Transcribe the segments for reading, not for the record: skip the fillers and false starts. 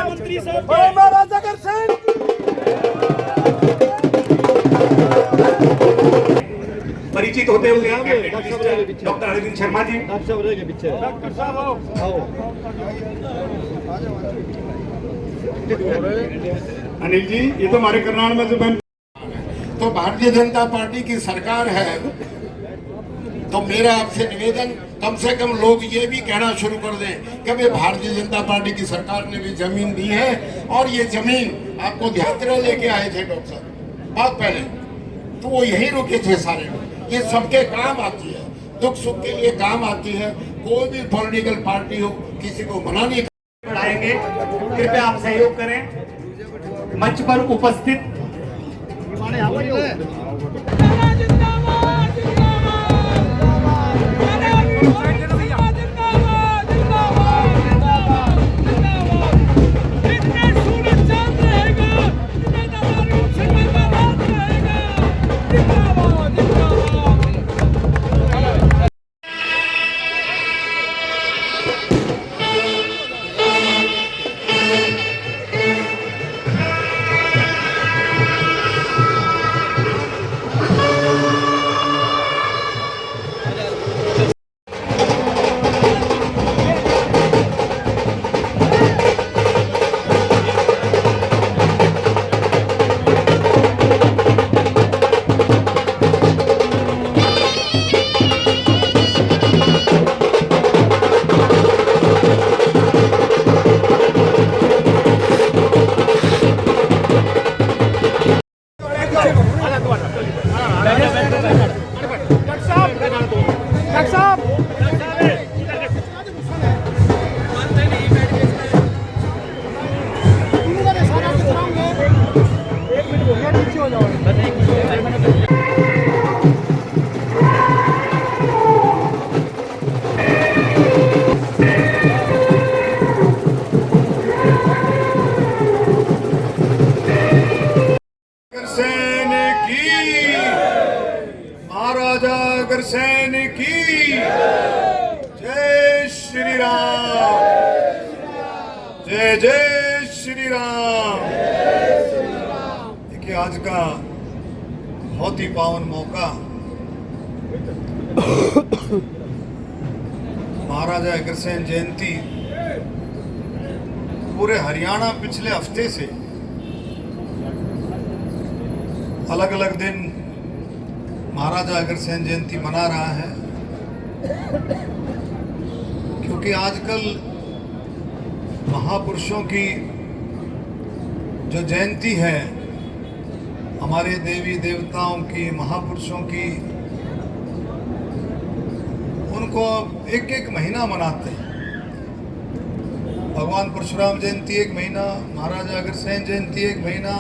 मंत्री साहब महाराज अग्रसेन परिचित होते होंगे डॉक्टर अरविंद शर्मा जी। डॉक्टर साहब आओ। अनिल जी, ये तो हमारे कर्नाटक में जो तो भारतीय जनता पार्टी की सरकार है, तो मेरा आपसे निवेदन, कम से कम लोग ये भी कहना शुरू कर दें कि भाई भारतीय जनता पार्टी की सरकार ने भी जमीन दी है, और ये जमीन आपको ध्यान लेके आए थे डॉक्टर साहब बहुत पहले, तो वो यहीं रुके थे सारे लोग। ये सबके काम आती है, दुख सुख के लिए काम आती है। कोई भी पॉलिटिकल पार्टी हो, किसी को मना नहीं बढ़ाएंगे। कृपया आप सहयोग करें। मंच पर उपस्थित महाराजा अग्रसेन की जय श्री राम, जय जय श्री राम। देखिए, आज का बहुत ही पावन मौका, महाराजा अग्रसेन जयंती पूरे हरियाणा पिछले हफ्ते से अलग अलग दिन महाराजा अग्रसेन जयंती मना रहा है, क्योंकि आजकल महापुरुषों की जो जयंती है, हमारे देवी देवताओं की, महापुरुषों की, उनको एक एक महीना मनाते हैं। भगवान परशुराम जयंती एक महीना, महाराजा अग्रसेन जयंती एक महीना,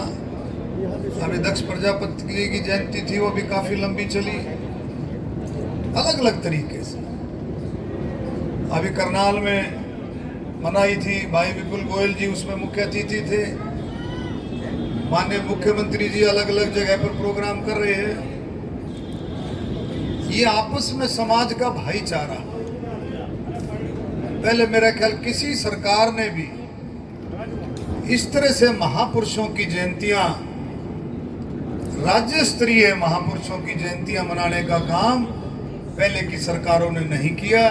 अभी दक्ष प्रजापति की जयंती थी, वो भी काफी लंबी चली, अलग अलग तरीके से। अभी करनाल में मनाई थी, भाई विपुल गोयल जी उसमें मुख्य अतिथि थे। माननीय मुख्यमंत्री जी अलग अलग जगह पर प्रोग्राम कर रहे हैं। ये आपस में समाज का भाईचारा, पहले मेरा ख्याल किसी सरकार ने भी इस तरह से महापुरुषों की जयंतियां, राज्य स्तरीय महापुरुषों की जयंतियां मनाने का काम पहले की सरकारों ने नहीं किया।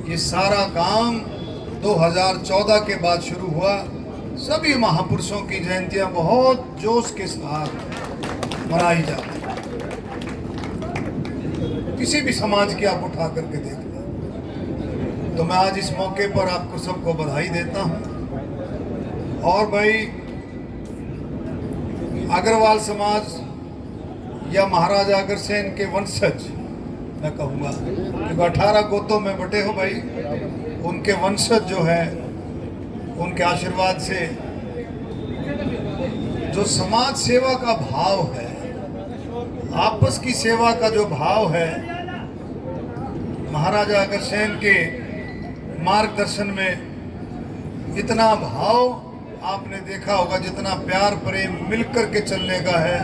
ये सारा काम 2014 के बाद शुरू हुआ। सभी महापुरुषों की जयंतियां बहुत जोश के साथ मनाई जाती हैं। किसी भी समाज की आप उठा करके देख लें। तो मैं आज इस मौके पर आपको सबको बधाई देता हूं। और भाई, अग्रवाल समाज या महाराजा अग्रसेन के वंशज, मैं कहूँगा, क्योंकि 18 गोतों में बटे हो भाई, उनके वंशज जो है, उनके आशीर्वाद से जो समाज सेवा का भाव है, आपस की सेवा का जो भाव है, महाराजा अग्रसेन के मार्गदर्शन में इतना भाव आपने देखा होगा, जितना प्यार प्रेम मिलकर के चलने का है,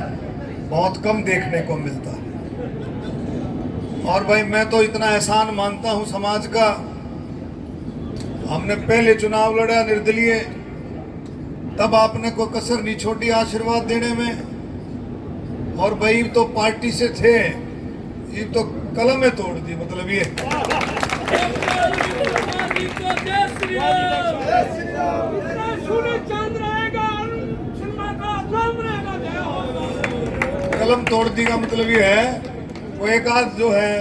बहुत कम देखने को मिलता है। और भाई, मैं तो इतना एहसान मानता हूं समाज का हमने पहले चुनाव लड़ा निर्दलीय, तब आपने कोई कसर नहीं छोड़ी आशीर्वाद देने में। और भाई तो पार्टी से थे, ये तो कलम में तोड़ दी, मतलब ये कलम तोड़ दी का मतलब ये है, वो एक आध जो है,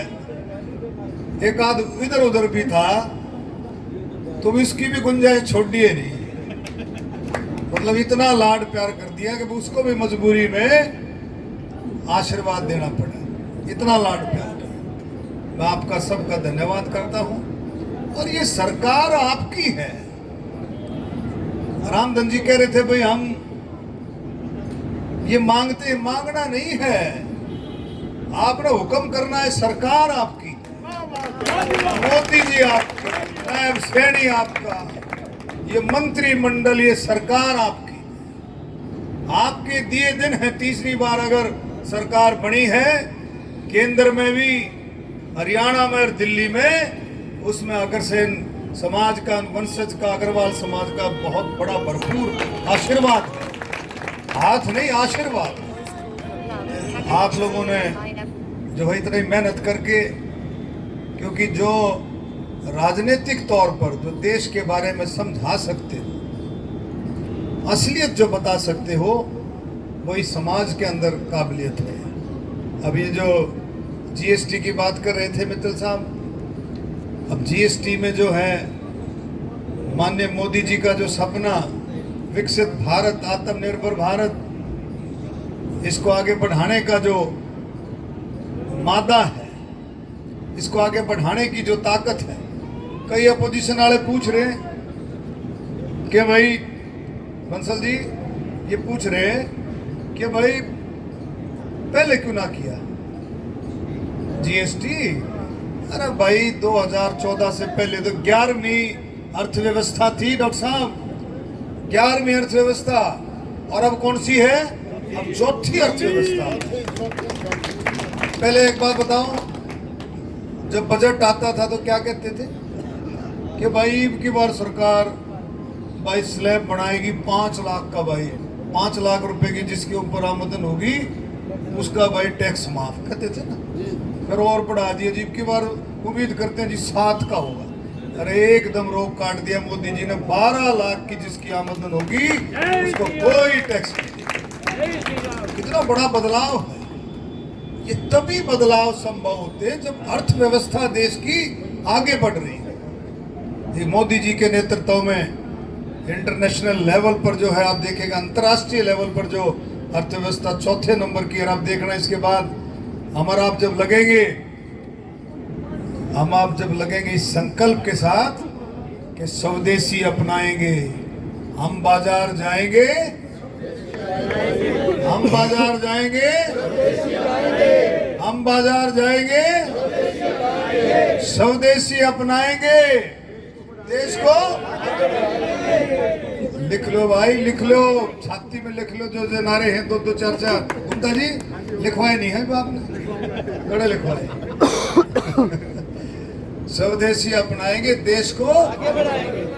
एक आध इधर उधर भी था तो इसकी भी गुंजाइश छोड़ दी है नहीं। मतलब इतना लाड प्यार कर दिया कि उसको भी मजबूरी में आशीर्वाद देना पड़ा, इतना लाड प्यार। मैं आपका सबका धन्यवाद करता हूं। और ये सरकार आपकी है। रामधन जी कह रहे थे भाई हम ये मांगते, मांगना नहीं है, आपने हुक्म करना है। सरकार आपकी, मोदी जी आपके, नायब सैनी आपका, ये मंत्रिमंडल, ये सरकार आपकी, आपके दिए दिन है। तीसरी बार अगर सरकार बनी है, केंद्र में भी, हरियाणा में और दिल्ली में, उसमें अग्रसेन समाज का, वंशज का, अग्रवाल समाज का बहुत बड़ा भरपूर आशीर्वाद है। हाथ नहीं, आशीर्वाद। आप लोगों ने जो है इतनी मेहनत करके, क्योंकि जो राजनीतिक तौर पर जो देश के बारे में समझा सकते हो, असलियत जो बता सकते हो, वही समाज के अंदर काबिलियत है। अब ये जो जीएसटी की बात कर रहे थे मित्तल साहब, अब जीएसटी में जो है माननीय मोदी जी का जो सपना, विकसित भारत, आत्मनिर्भर भारत, इसको आगे बढ़ाने का जो मादा है, इसको आगे बढ़ाने की जो ताकत है। कई अपोजिशन वाले पूछ रहे हैं कि भाई बंसल जी, ये पूछ रहे हैं कि भाई पहले क्यों ना किया जीएसटी। अरे भाई 2014 से पहले तो 11वीं अर्थव्यवस्था थी डॉक्टर साहब, 11वीं अर्थव्यवस्था, और अब कौन सी है? अब चौथी अर्थव्यवस्था। पहले एक बात बताओ, जब बजट आता था तो क्या कहते थे कि भाई की बार सरकार भाई स्लैब बनाएगी 5 लाख का, भाई 5 लाख रुपए की जिसके ऊपर आमदन होगी उसका भाई टैक्स माफ, कहते थे ना। फिर और बढ़ा दिया जी, की बार उम्मीद करते हैं जी 7 का होगा। अरे एकदम रोक काट दिया मोदी जी ने, 12 लाख की जिसकी आमदन होगी उसको कोई टैक्स नहीं। कितना बड़ा बदलाव है। ये तभी बदलाव संभव होते हैं जब अर्थव्यवस्था देश की आगे बढ़ रही है। ये मोदी जी के नेतृत्व में इंटरनेशनल लेवल पर जो है, आप देखेगा अंतर्राष्ट्रीय लेवल पर जो अर्थव्यवस्था 4थे नंबर की, और आप देखना इसके बाद हमारा आप जब लगेंगे, हम आप जब लगेंगे इस संकल्प के साथ कि स्वदेशी अपनाएंगे, हम बाजार जाएंगे, हम बाजार जाएंगे, हम बाजार जाएंगे, स्वदेशी अपनाएंगे, देश को लिख लो भाई, लिख लो, छाती में लिख लो जो नारे हैं 2-2 4-4। गुप्ता जी लिखवाए नहीं है आपने, बड़े लिखवाए। स्वदेशी अपनाएंगे, देश को आगे बढ़ाएंगे।